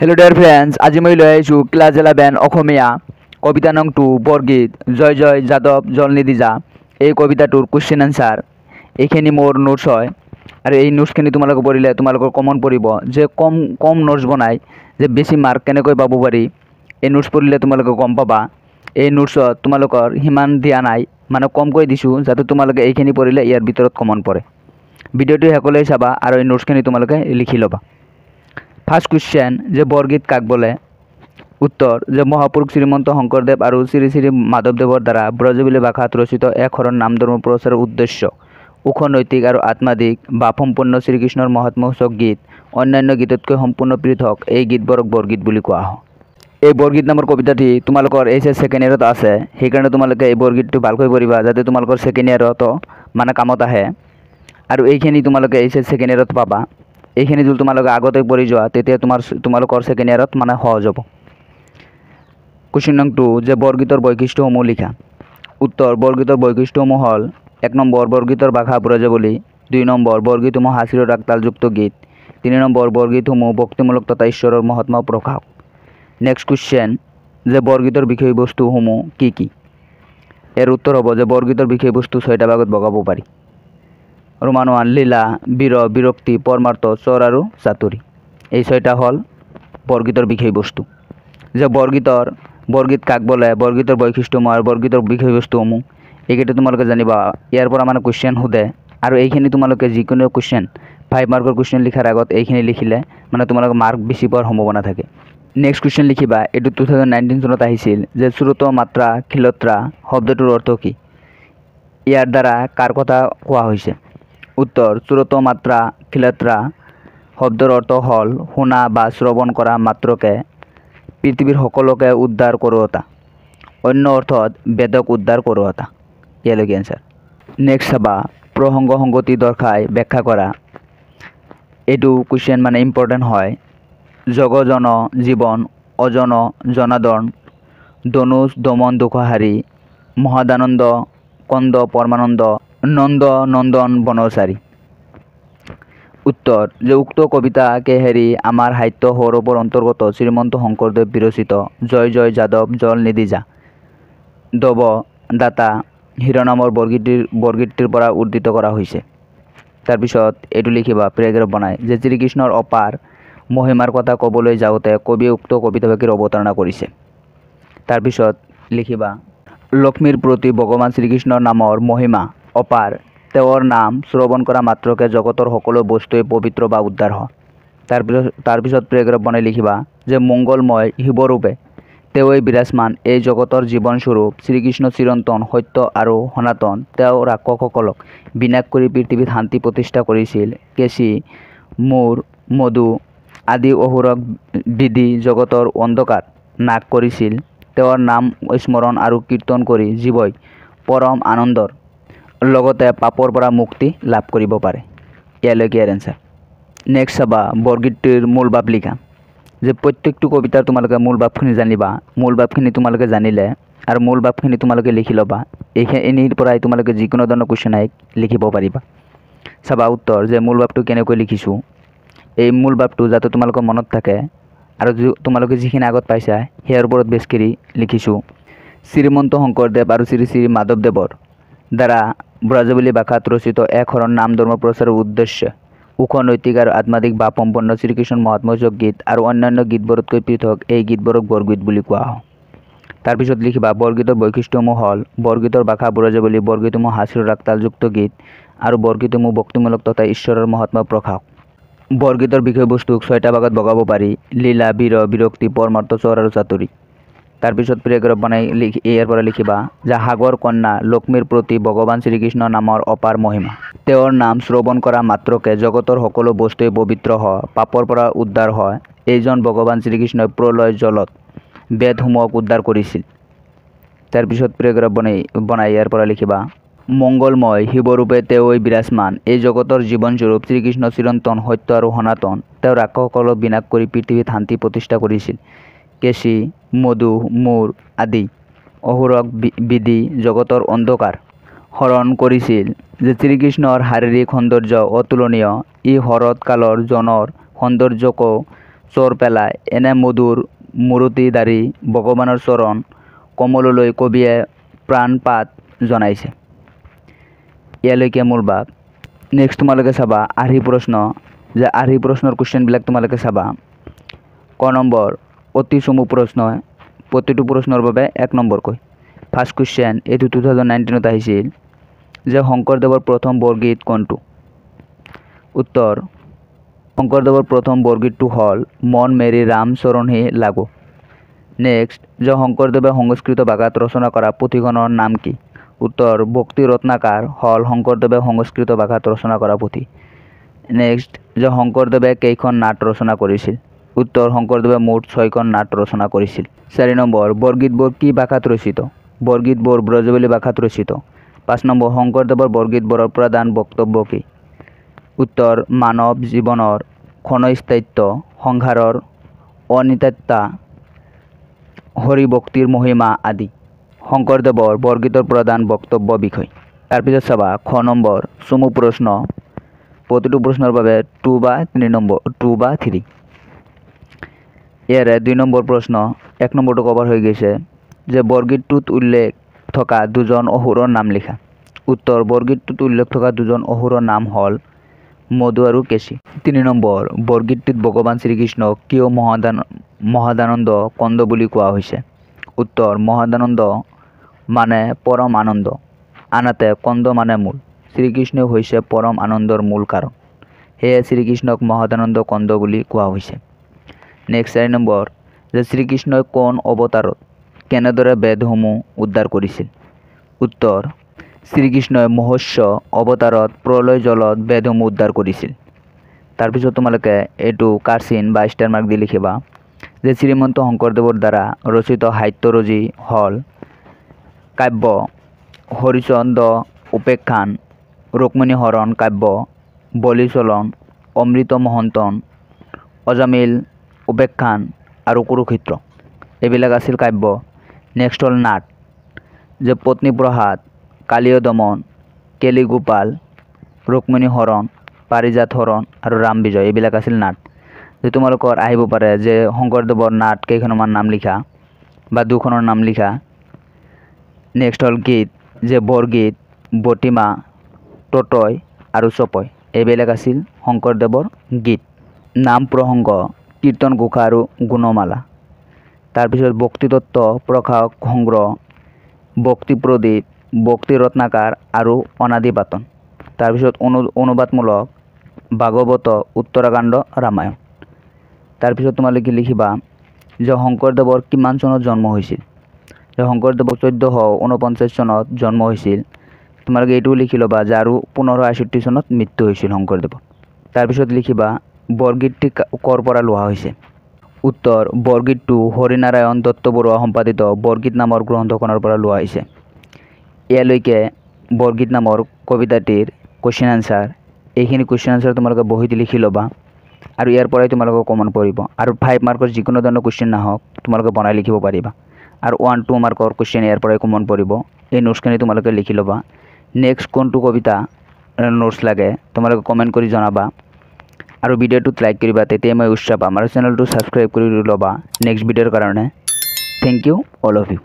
Hello dear friends, आज मैं लै आसो क्लास 11 অসমীয়া कविता नং 2 बरगीत जय जय যাদৱ জলনিধি যা। এই কবিতাটোৰ কুৱেশ্যন আনসাৰ এইখিনি মোৰ নোটছ হয় আৰু এই নোটছখিনি তোমালোকে পঢ়িলে তোমালোকৰ কমন পৰিব যে কম নোটছ বনাই যে বেছি মাৰ্ক কেনেকৈ পাব পাৰি। এই নোটছ পঢ়িলে তোমালোকে গম পাবা। এই নোটছত তোমালোকৰ সিমান দিয়া নাই, মানে কমকৈ দিছোঁ যাতে তোমালোকে এইখিনি পঢ়িলে ইয়াৰ ভিতৰত কমন পৰে। ভিডিঅ'টো শেষলৈ চাবা আৰু এই নোটছখিনি তোমালোকে লিখি ল'বা। ফাৰ্ষ্ট কুৱেশ্যন যে বৰগীত কাক বলে। উত্তৰ যে মহাপুৰুষ শ্ৰীমন্ত শংকৰদেৱ আৰু শ্ৰী শ্ৰী মাধৱদেৱৰ দ্বাৰা ব্ৰজবুলি ভাষাত ৰচিত এক শৰণ নাম ধৰ্ম প্ৰচাৰৰ উদ্দেশ্য ওখ নৈতিক আৰু আত্মাধিক ভাৱসম্পন্ন শ্ৰীকৃষ্ণৰ মহাত্মসূচক গীত অন্যান্য গীততকৈ সম্পূৰ্ণ পৃথক এই গীতবোৰক বৰগীত বুলি কোৱা হয়। এই বৰগীত নামৰ কবিতাটি তোমালোকৰ এইচএছ ছেকেণ্ড ইয়াৰত আছে, সেইকাৰণে তোমালোকে এই বৰগীতটো ভালকৈ পঢ়িবা যাতে তোমালোকৰ ছেকেণ্ড ইয়াৰতো মানে কামত আহে। আৰু এইখিনি তোমালোকে এইচএছ ছেকেণ্ড ইয়াৰত পাবা। এইখিনি যদি তোমালোকে আগতে পঢ়ি যোৱা তেতিয়া তোমালোকৰ ছেকেণ্ড ইয়াৰত মানে সহজ হ'ব। কুৱেশ্যন নং 2 যে বৰগীতৰ বৈশিষ্ট্যসমূহ লিখা। উত্তৰ বৰগীতৰ বৈশিষ্ট্যসমূহ হ'ল 1 নম্বৰ বৰগীতৰ ভাষা ব্ৰজবুলি, 2 নম্বৰ বৰগীতসমূহ হাঁচিৰ ৰাগ তালযুক্ত গীত, 3 নম্বৰ বৰগীতসমূহ ভক্তিমূলক তথা ঈশ্বৰৰ মহাত্মা প্ৰকাশ। নেক্সট কুৱেশ্যন যে বৰগীতৰ বিষয়বস্তুসমূহ কি কি। এৰ উত্তৰ হ'ব যে বৰগীতৰ বিষয়বস্তু 6টা ভাগত ভগাব পাৰি। ৰোমান 1 লীলা, বিৰহ, বিৰক্তি, পৰমাৰ্থ, স্বৰ আৰু চাতুৰী। এই 6টা হ'ল বৰগীতৰ বিষয়বস্তু। যে বৰগীত কাক বলে, বৰগীতৰ বৈশিষ্ট্যসমূহ আৰু বৰগীতৰ বিষয়বস্তুসমূহ এইকেইটা তোমালোকে জানিবা। ইয়াৰ পৰা মানে কুৱেশ্যন সোধে আৰু এইখিনি তোমালোকে যিকোনো কুৱেশ্যন 5 মাৰ্কৰ কুৱেশ্যন লিখাৰ আগত এইখিনি লিখিলে মানে তোমালোকৰ মাৰ্ক বেছি পোৱাৰ সম্ভাৱনা থাকে। নেক্সট কুৱেশ্যন লিখিবা, এইটো 2019 চনত আহিছিল যে শ্ৰুত মাত্ৰা খিলত্ৰা শব্দটোৰ অৰ্থ কি। ইয়াৰ দ্বাৰা কাৰ কথা কোৱা হৈছে। উত্তৰ শ্ৰুত মাত্ৰা খিলত্ৰা শব্দৰ অৰ্থ হ'ল শুনা বা শ্ৰৱণ কৰা মাত্ৰকে পৃথিৱীৰ সকলোকে উদ্ধাৰ কৰোঁতা, অন্য অৰ্থত বেদক উদ্ধাৰ কৰোঁতা। ইয়ালৈকে এনচাৰ। নেক্সট চাবা প্ৰসংগ সংগতি দৰ্শাই ব্যাখ্যা কৰা। এইটো কুৱেশ্যন মানে ইম্পৰ্টেণ্ট হয়। জগজন জীৱন অজন জনাৰ্দন ধনুষ দমন দুঃখহাৰী মহাদানন্দ কন্দ পৰমানন্দ নন্দ নন্দন বনচাৰী। উত্তৰ যে উক্ত কবিতাকে হেৰি আমাৰ সাহিত্য সৌৰভৰ অন্তৰ্গত শ্ৰীমন্ত শংকৰদেৱ বিৰচিত জয় জয় যাদৱ জলনিধি যা দৱ দাতা শিৰোনামৰ বৰগীতটিৰ পৰা উদ্ধৃত কৰা হৈছে। তাৰপিছত এইটো লিখিবা পেৰাগ্ৰাফ বনাই যে শ্ৰীকৃষ্ণৰ অপাৰ মহিমাৰ কথা ক'বলৈ যাওঁতে কবিয়ে উক্ত কবিতাভাগিৰ অৱতাৰণা কৰিছে। তাৰপিছত লিখিবা লক্ষ্মীৰ প্ৰতি ভগৱান শ্ৰীকৃষ্ণৰ নামৰ মহিমা অপাৰ, তেওঁৰ নাম শ্ৰৱণ কৰা মাত্ৰকে জগতৰ সকলো বস্তুৱে পবিত্ৰ বা উদ্ধাৰ হয়। তাৰপিছত পেৰাগ্ৰাফ বনাই লিখিবা যে মংগলময় শিৱৰূপে তেওঁই বিৰাজমান এই জগতৰ জীৱনস্বৰূপ শ্ৰীকৃষ্ণ চিৰন্তন সত্য আৰু সনাতন, তেওঁ ৰাক্ষসকলক বিনাশ কৰি পৃথিৱীত শান্তি প্ৰতিষ্ঠা কৰিছিল। কেশী মূৰ মধু আদি অসুৰক বিধি জগতৰ অন্ধকাৰ নাশ কৰিছিল। তেওঁৰ নাম স্মৰণ আৰু কীৰ্তন কৰি জীৱই পৰম আনন্দৰ লগতে পাপৰ পৰা মুক্তি লাভ কৰিব পাৰে। ইয়ালৈকে ইয়াৰ এনচাৰ। নেক্সট চাবা বৰগীতটিৰ মূল ভাৱ লিখা। যে প্ৰত্যেকটো কবিতাৰ তোমালোকে মূল ভাৱখিনি জানিবা। মূল ভাৱখিনি তোমালোকে জানিলে আৰু মূল ভাৱখিনি তোমালোকে লিখি ল'বা। এইখিনিৰ পৰাই তোমালোকে যিকোনো ধৰণৰ কুৱেশ্যন আহি লিখিব পাৰিবা। চাবা উত্তৰ যে মূল ভাৱটো কেনেকৈ লিখিছোঁ। এই মূল ভাৱটো যাতে তোমালোকৰ মনত থাকে আৰু তোমালোকে যিখিনি আগত পাইছা সেয়াৰ ওপৰত বেছ কৰি লিখিছোঁ। শ্ৰীমন্ত শংকৰদেৱ আৰু শ্ৰী শ্ৰী মাধৱদেৱৰ দ্বাৰা ব্ৰজবুলি ভাষাত ৰচিত এক শৰণ নাম ধৰ্ম প্ৰচাৰৰ উদ্দেশ্যে ওখ নৈতিক আৰু আত্মাধিক ভাৱসম্পন্ন শ্ৰীকৃষ্ণৰ মহাত্মসূচক গীত আৰু অন্যান্য গীতবোৰতকৈ পৃথক এই গীতবোৰক বৰগীত বুলি কোৱা হয়। তাৰপিছত লিখিবা বৰগীতৰ বৈশিষ্ট্যসমূহ হ'ল বৰগীতৰ ভাষা ব্ৰজবুলি, বৰগীতসমূহ হাঁচিৰ ৰাগ তালযুক্ত গীত আৰু বৰগীতসমূহ ভক্তিমূলক তথা ঈশ্বৰৰ মহাত্মা প্ৰকাশ। বৰগীতৰ বিষয়বস্তুক 6টা ভাগত ভগাব পাৰি। লীলা, বিৰহ, বিৰক্তি, পৰমাৰ্থ, স্বৰ আৰু চাতুৰী। তাৰপিছত পেৰাগ্ৰাফ বনাই ইয়াৰ পৰা লিখিবা যে সাগৰ কন্যা লক্ষ্মীৰ প্ৰতি ভগৱান শ্ৰীকৃষ্ণ নামৰ অপাৰ মহিমা, তেওঁৰ নাম শ্ৰৱণ কৰা মাত্ৰকে জগতৰ সকলো বস্তুৱে পবিত্ৰ হয়, পাপৰ পৰা উদ্ধাৰ হয়। এইজন ভগৱান শ্ৰীকৃষ্ণই প্ৰলয় জলত বেদসমূহক উদ্ধাৰ কৰিছিল। তাৰপিছত পেৰাগ্ৰাফ বনাই ইয়াৰ পৰা লিখিবা মংগলময় শিৱৰূপে তেওঁই বিৰাজমান এই জগতৰ জীৱনস্বৰূপ শ্ৰীকৃষ্ণ চিৰন্তন সত্য আৰু সনাতন, তেওঁ ৰাক্ষসকলক বিনাশ কৰি পৃথিৱীত শান্তি প্ৰতিষ্ঠা কৰিছিল। কেশী মধু মূৰ আদি অসুৰক বিধি জগতৰ অন্ধকাৰ হৰণ কৰিছিল। যে শ্ৰীকৃষ্ণৰ শাৰীৰিক সৌন্দৰ্য অতুলনীয়, ই শৰৎ কালৰ জনৰ সৌন্দৰ্যকো চৰ পেলায় এনে মধুৰ মূৰতি দাৰি ভগৱানৰ চৰণ কমললৈ কবিয়ে প্ৰাণপাত জনাইছে। ইয়ালৈকে মূল ভাৱ। নেক্সট তোমালোকে চাবা আৰ্হি প্ৰশ্ন, যে আৰ্হি প্ৰশ্নৰ কুৱেশ্যনবিলাক তোমালোকে চাবা। ক নম্বৰ অতি চমু প্ৰশ্ন, প্ৰতিটো প্ৰশ্নৰ বাবে 1 নম্বৰকৈ। ফাৰ্ষ্ট কুৱেশ্যন, এইটো 2019 আহিছিল, যে শংকৰদেৱৰ প্ৰথম বৰগীত কোনটো? উত্তৰ, শংকৰদেৱৰ প্ৰথম বৰগীতটো হ'ল মন মেৰি ৰাম চৰণহি লাগো। নেক্সট, যে শংকৰদেৱে সংস্কৃত ভাষাত ৰচনা কৰা পুথিখনৰ নাম কি? উত্তৰ, ভক্তি ৰত্নাকাৰ হ'ল শংকৰদেৱে সংস্কৃত ভাষাত ৰচনা কৰা পুথি। নেক্সট, যে শংকৰদেৱে কেইখন নাট ৰচনা কৰিছিল? উত্তৰ, শংকৰদেৱে মুঠ 6খন নাট ৰচনা কৰিছিল। 4 নম্বৰ, বৰগীতবোৰ কি ভাষাত ৰচিত? বৰগীতবোৰ ব্ৰজৱলী ভাষাত ৰচিত। 5 নম্বৰ, শংকৰদেৱৰ বৰগীতবোৰৰ প্ৰধান বক্তব্য কি? উত্তৰ, মানৱ জীৱনৰ ক্ষণস্থায়িত্ব, সংসাৰৰ অনিত্যতা, হৰিভক্তিৰ মহিমা আদি। শংকৰদেৱৰ বৰগীতৰ প্ৰধান বক্তব্য বিষয়। তাৰপিছত চাবা খ নম্বৰ চমু প্ৰশ্ন, প্ৰতিটো প্ৰশ্নৰ বাবে 2 বা 3। ইয়াৰে 2 নম্বৰ প্ৰশ্ন, 1 নম্বৰটো কভাৰ হৈ গৈছে, যে বৰগীতটোত উল্লেখ থকা 2জন অসুৰৰ নাম লিখা। উত্তৰ, বৰগীতটোত উল্লেখ থকা 2জন অসুৰৰ নাম হ'ল মধু আৰু কেশী। 3 নম্বৰ, বৰগীতটোত ভগৱান শ্ৰীকৃষ্ণক কিয় মহদানন্দ কন্দ বুলি কোৱা হৈছে? উত্তৰ, মহদানন্দ মানে পৰম আনন্দ, আনহাতে কন্দ মানে মূল। শ্ৰীকৃষ্ণ হৈছে পৰম আনন্দৰ মূল কাৰণ, সেয়ে শ্ৰীকৃষ্ণক মহদানন্দ কন্দ বুলি কোৱা হৈছে। নেক্সট 4 নম্বৰ, যে শ্ৰীকৃষ্ণই কোন অৱতাৰত কেনেদৰে বেদসমূহ উদ্ধাৰ কৰিছিল? উত্তৰ, শ্ৰীকৃষ্ণই মহস্য অৱতাৰত প্ৰলয় জলত বেদসমূহ উদ্ধাৰ কৰিছিল। তাৰপিছত তোমালোকে এইটো কাৰ্চিন বা ষ্টাৰ মাৰ্ক দি লিখিবা, যে শ্ৰীমন্ত শংকৰদেৱৰ দ্বাৰা ৰচিত সাহিত্যৰজি হ'ল কাব্য হৰিচন্দ্ৰ উপেক্ষান, ৰুক্মিণী হৰণ কাব্য, বলিচলন, অমৃত মহন্তন, অজামিল উপেক্ষান আৰু কুৰুক্ষেত্ৰ, এইবিলাক আছিল কাব্য। নেক্সট হ'ল নাট, যে পত্নীপ্ৰসাদ, কালীয় দমন, কেলিগোপাল, ৰুক্মিণী হৰণ, পাৰিজাত হৰণ আৰু ৰাম বিজয়, এইবিলাক আছিল নাট। যে তোমালোকৰ আহিব পাৰে যে শংকৰদেৱৰ নাট কেইখনমান নাম লিখা বা 2খনৰ নাম লিখা। নেক্সট হ'ল গীত, যে বৰগীত, বটিমা, ততয় আৰু চপয়, এইবিলাক আছিল শংকৰদেৱৰ গীত। নাম প্ৰসংগ, কীৰ্তন ঘোষা আৰু গুণমালা। তাৰপিছত ভক্তিতত্ত্ব প্ৰকাশ সংগ্ৰহ, ভক্তি প্ৰদীপ, ভক্তি ৰত্নাকাৰ আৰু অনাদি পাতন। তাৰপিছত অনুবাদমূলক ভাগৱত, উত্তৰাখণ্ড, ৰামায়ণ। তাৰপিছত তোমালোকে লিখিবা যে শংকৰদেৱৰ কিমান চনত জন্ম হৈছিল? যে শংকৰদেৱৰ 1449 চনত জন্ম হৈছিল। তোমালোকে এইটোও লিখি ল'বা যে আৰু 1561 চনত মৃত্যু হৈছিল শংকৰদেৱৰ। তাৰপিছত লিখিবা বৰগীতটি ক'ৰ পৰা লোৱা হৈছে? উত্তৰ, বৰগীতটো হৰিনাৰায়ণ দত্তবৰুৱা সম্পাদিত বৰগীত নামৰ গ্ৰন্থখনৰ পৰা লোৱা হৈছে। ইয়ালৈকে বৰগীত নামৰ কবিতাটিৰ কুৱেশ্যন আনচাৰ। এইখিনি কুৱেশ্যন আনচাৰ তোমালোকে বহীত লিখি ল'বা আৰু ইয়াৰ পৰাই তোমালোকক কমন পৰিব। আৰু 5 মাৰ্কৰ যিকোনো ধৰণৰ কুৱেশ্যন নাহক তোমালোকে বনাই লিখিব পাৰিবা। আৰু 1-2 মাৰ্কৰ কুৱেশ্যন ইয়াৰ পৰাই কমন পৰিব। এই নোটছখিনি তোমালোকে লিখি ল'বা। নেক্সট কোনটো কবিতা নোটছ লাগে তোমালোকে কমেণ্ট কৰি জনাবা আৰু ভিডিঅ'টোত লাইক কৰিবা, তেতিয়া মই উৎসাহ পাম। আৰু চেনেলটো ছাবস্ক্ৰাইব কৰি ল'বা নেক্সট ভিডিঅ'ৰ কাৰণে। Thank you all of U.